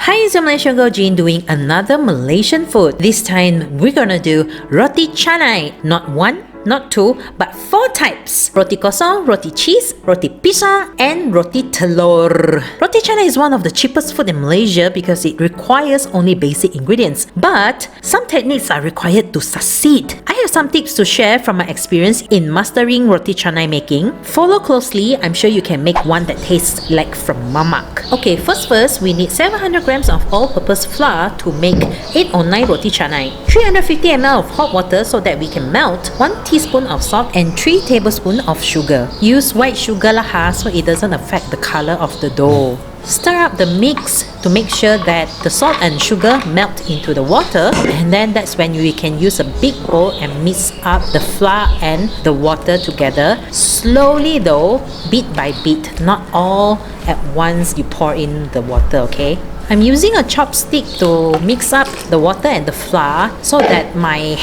Hi, it's your Malaysian girl Jean doing another Malaysian food. This time we're gonna do Roti Canai. Not one, not two, but 4 types. Roti Kosong, Roti Cheese, Roti Pisang, and Roti Telur. Roti Canai is one of the cheapest food in Malaysia because it requires only basic ingredients. But some techniques are required to succeed. I have some tips to share from my experience in mastering Roti Canai making. Follow closely, I'm sure you can make one that tastes like from Mamak. Okay, first we need 700 grams of all-purpose flour to make 8 or 9 Roti Canai. 350 ml of hot water so that we can melt 1 teaspoon of salt and 3 tablespoons of sugar. Use white sugar lah so it doesn't affect the color of the dough. Stir up the mix to make sure that the salt and sugar melt into the water, and then that's when you can use a big bowl and mix up the flour and the water together. Slowly though, bit by bit, not all at once you pour in the water, okay? I'm using a chopstick to mix up the water and the flour so that my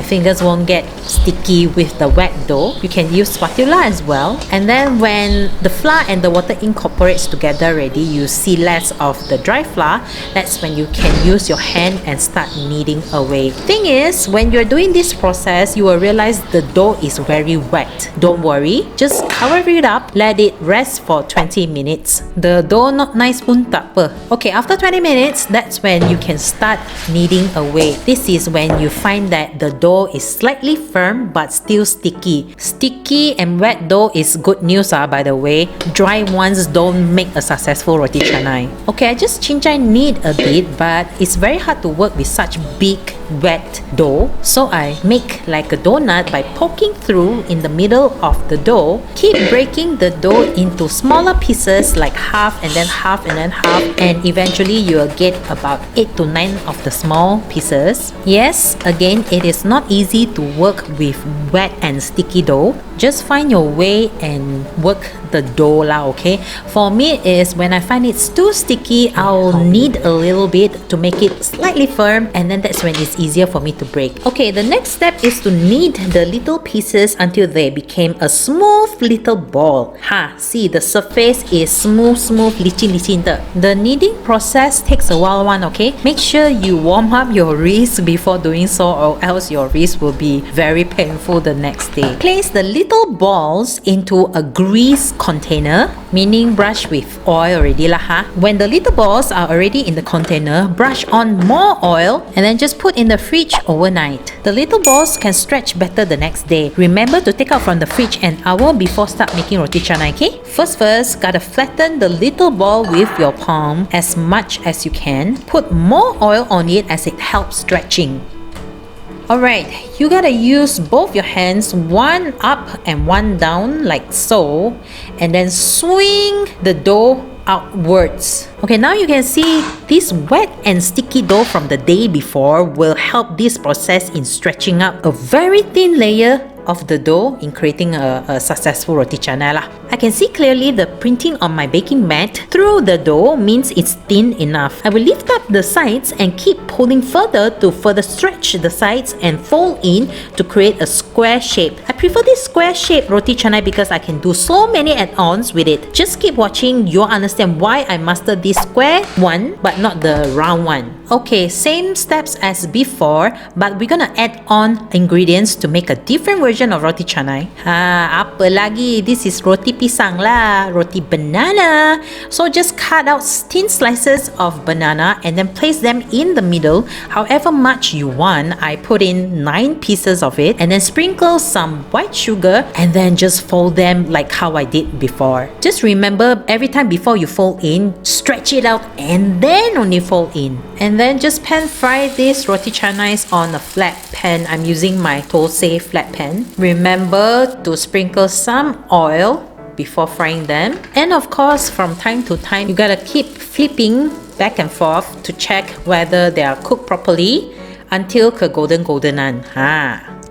fingers won't get sticky with the wet dough. You can use spatula as well. And then when the flour and the water incorporates together already, you see less of the dry flour. That's when you can use your hand and start kneading away. Thing is, when you're doing this process, you will realize the dough is very wet. Don't worry, just cover it up, let it rest for 20 minutes. The dough not nice pun tak apa. Okay, after 20 minutes, that's when you can start kneading away. This is when you find that the dough is slightly firm but still sticky. Sticky and wet dough is good news by the way. Dry ones don't make a successful Roti Canai. Okay, I just cincai knead a bit, but it's very hard to work with such big wet dough. So I make like a donut by poking through in the middle of the dough. Keep breaking the dough into smaller pieces like half and then half and then half, and eventually you will get about 8 to 9 of the small pieces. Yes, again, it is not easy to work with wet and sticky dough. Just find your way and work the dough lah, okay? For me is when I find it's too sticky, I'll knead a little bit to make it slightly firm, and then that's when it's easier for me to break. Okay, the next step is to knead the little pieces until they became a smooth little ball. See, the surface is smooth, licin. The kneading process takes a while okay? Make sure you warm up your wrist before doing so, or else your wrist will be very painful the next day. Place the little balls into a grease container, meaning brush with oil already lah. When the little balls are already in the container, brush on more oil and then just put in the fridge overnight. The little balls can stretch better the next day. Remember to take out from the fridge an hour before start making Roti Canai, okay? First, gotta flatten the little ball with your palm as much as you can. Put more oil on it as it helps stretching. Alright, you gotta use both your hands, one up and one down like so, and then swing the dough outwards. Okay, now you can see this wet and sticky dough from the day before will help this process in stretching out a very thin layer of the dough in creating a successful Roti Canai lah. I can see clearly the printing on my baking mat through the dough means it's thin enough. I will lift up the sides and keep pulling further to further stretch the sides and fold in to create a square shape. I prefer this square shape Roti Canai because I can do so many add-ons with it. Just keep watching, you'll understand why I mastered this square one but not the round one. Okay, same steps as before, but we're gonna add on ingredients to make a different version of Roti Canai. Apa lagi? This is Roti Pisang lah, roti banana. So just cut out thin slices of banana and then place them in the middle, however much you want. I put in 9 pieces of it and then sprinkle some white sugar and then just fold them like how I did before. Just remember, every time before you fold in, stretch it out and then only fold in. And then just pan fry these Roti Canais on a flat pan. I'm using my Tosei flat pan. Remember to sprinkle some oil before frying them. And of course, from time to time, you gotta keep flipping back and forth to check whether they are cooked properly until golden-goldenan.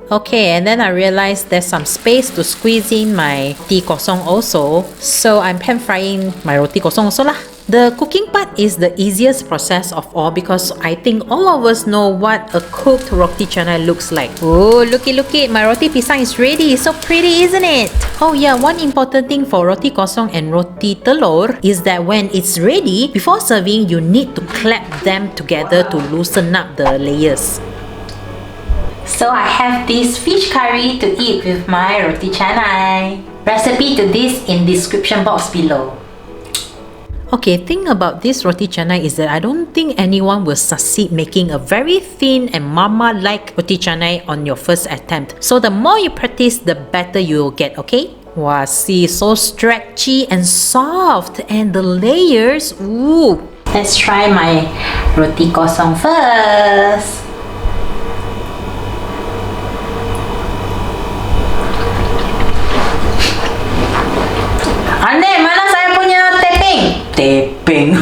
Okay, and then I realized there's some space to squeeze in my Roti Kosong also. So I'm pan frying my Roti Kosong also lah. The cooking part is the easiest process of all because I think all of us know what a cooked roti canai looks like. Oh, looky, my roti pisang is ready. So pretty, isn't it? Oh yeah, one important thing for roti kosong and roti telur is that when it's ready, before serving, you need to clap them together to loosen up the layers. So I have this fish curry to eat with my roti canai. Recipe to this in description box below. Okay, thing about this roti canai is that I don't think anyone will succeed making a very thin and mama-like roti canai on your first attempt. So the more you practice, the better you will get, okay? Wow, see, so stretchy and soft, and the layers, ooh. Let's try my roti kosong first. Ande, mana saya punya tepeng? Tepeng.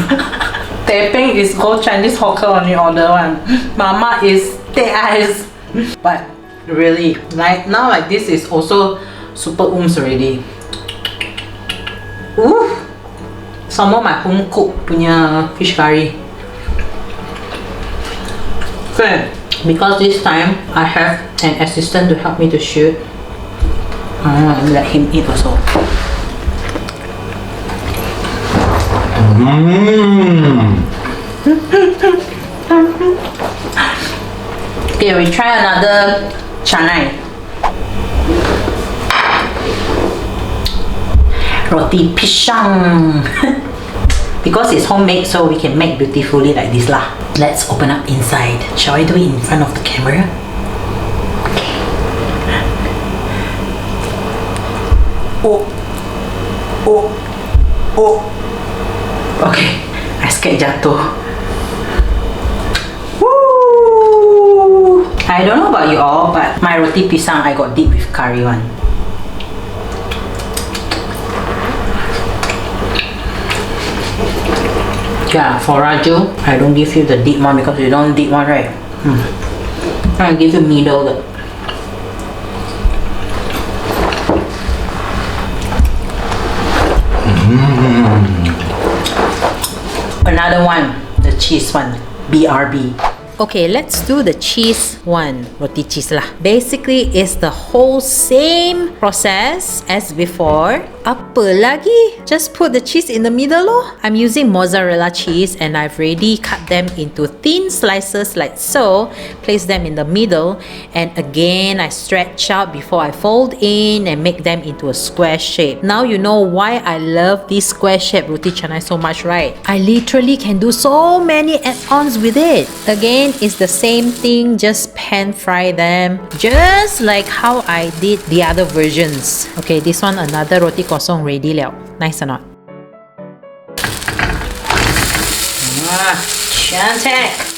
Tepeng is go Chinese hawker only order one. Mama is teh ice. But really, like now like this is also super already. Ooh. Some more my home cooked punya fish curry. Okay. Because this time I have an assistant to help me to shoot. Let him eat also. Okay, we try another canai. Roti Pisang. Because it's homemade, so we can make beautifully like this lah. Let's open up inside. Shall I do it in front of the camera? Okay. Oh. Oh. Oh. Okay, I scared jatuh. Woo! I don't know about you all, but my roti pisang I got deep with curry one. Yeah, for Raju, I don't give you the deep one because you don't deep one, right? I give you middle. Another one, the cheese one, BRB. Okay, let's do the cheese one, roti cheese lah. Basically, it's the whole same process as before. Apa lagi? Just put the cheese in the middle loh. I'm using mozzarella cheese and I've already cut them into thin slices like so. Place them in the middle and again I stretch out before I fold in and make them into a square shape. Now you know why I love this square shape roti canai so much, right? I literally can do so many add-ons with it. Again, it's the same thing, just pan fry them just like how I did the other versions. Okay, this one another roti kosong ready liao. Nice or not? Chantek!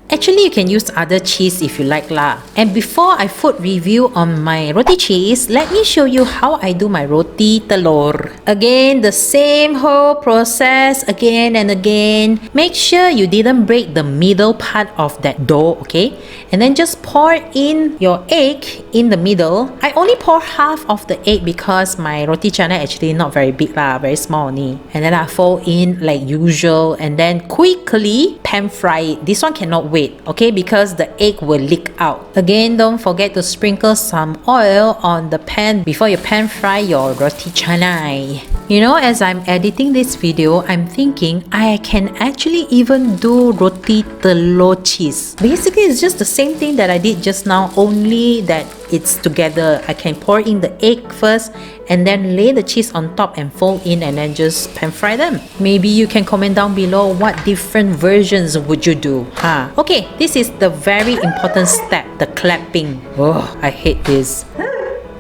Actually, you can use other cheese if you like lah. And before I food review on my roti cheese, let me show you how I do my roti telur. Again, the same whole process again and again. Make sure you didn't break the middle part of that dough, okay? And then just pour in your egg in the middle. I only pour half of the egg because my roti canai actually not very big lah, very small only. And then I fold in like usual and then quickly pan fry it. This one cannot wait, okay, because the egg will leak out. Again, don't forget to sprinkle some oil on the pan before you pan fry your roti canai. You know, as I'm editing this video, I'm thinking I can actually even do roti telur cheese. Basically, it's just the same thing that I did just now, only that it's together. I can pour in the egg first and then lay the cheese on top and fold in and then just pan fry them. Maybe you can comment down below what different versions would you do, huh? Okay, this is the very important step, the clapping. Oh, I hate this.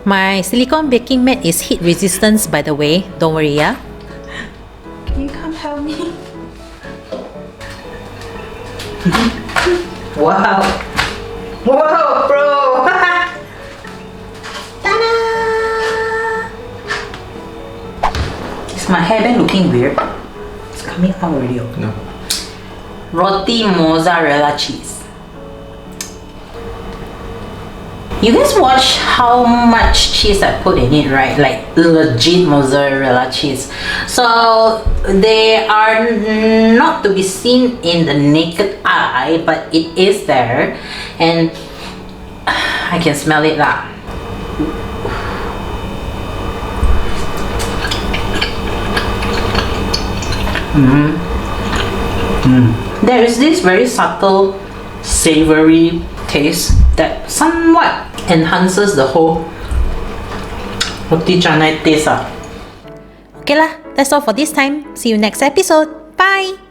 My silicone baking mat is heat resistant, by the way. Don't worry, yeah? Can you come help me? Wow! Whoa, bro! Ta-da! Is my hairband looking weird? It's coming out already. No. Roti mozzarella cheese. You guys watch how much cheese I put in it, right? Like legit mozzarella cheese. So they are not to be seen in the naked eye, but it is there, and I can smell it lah. There is this very subtle savory taste that somewhat enhances the whole roti canai taste. Okay lah, that's all for this time. See you next episode. Bye!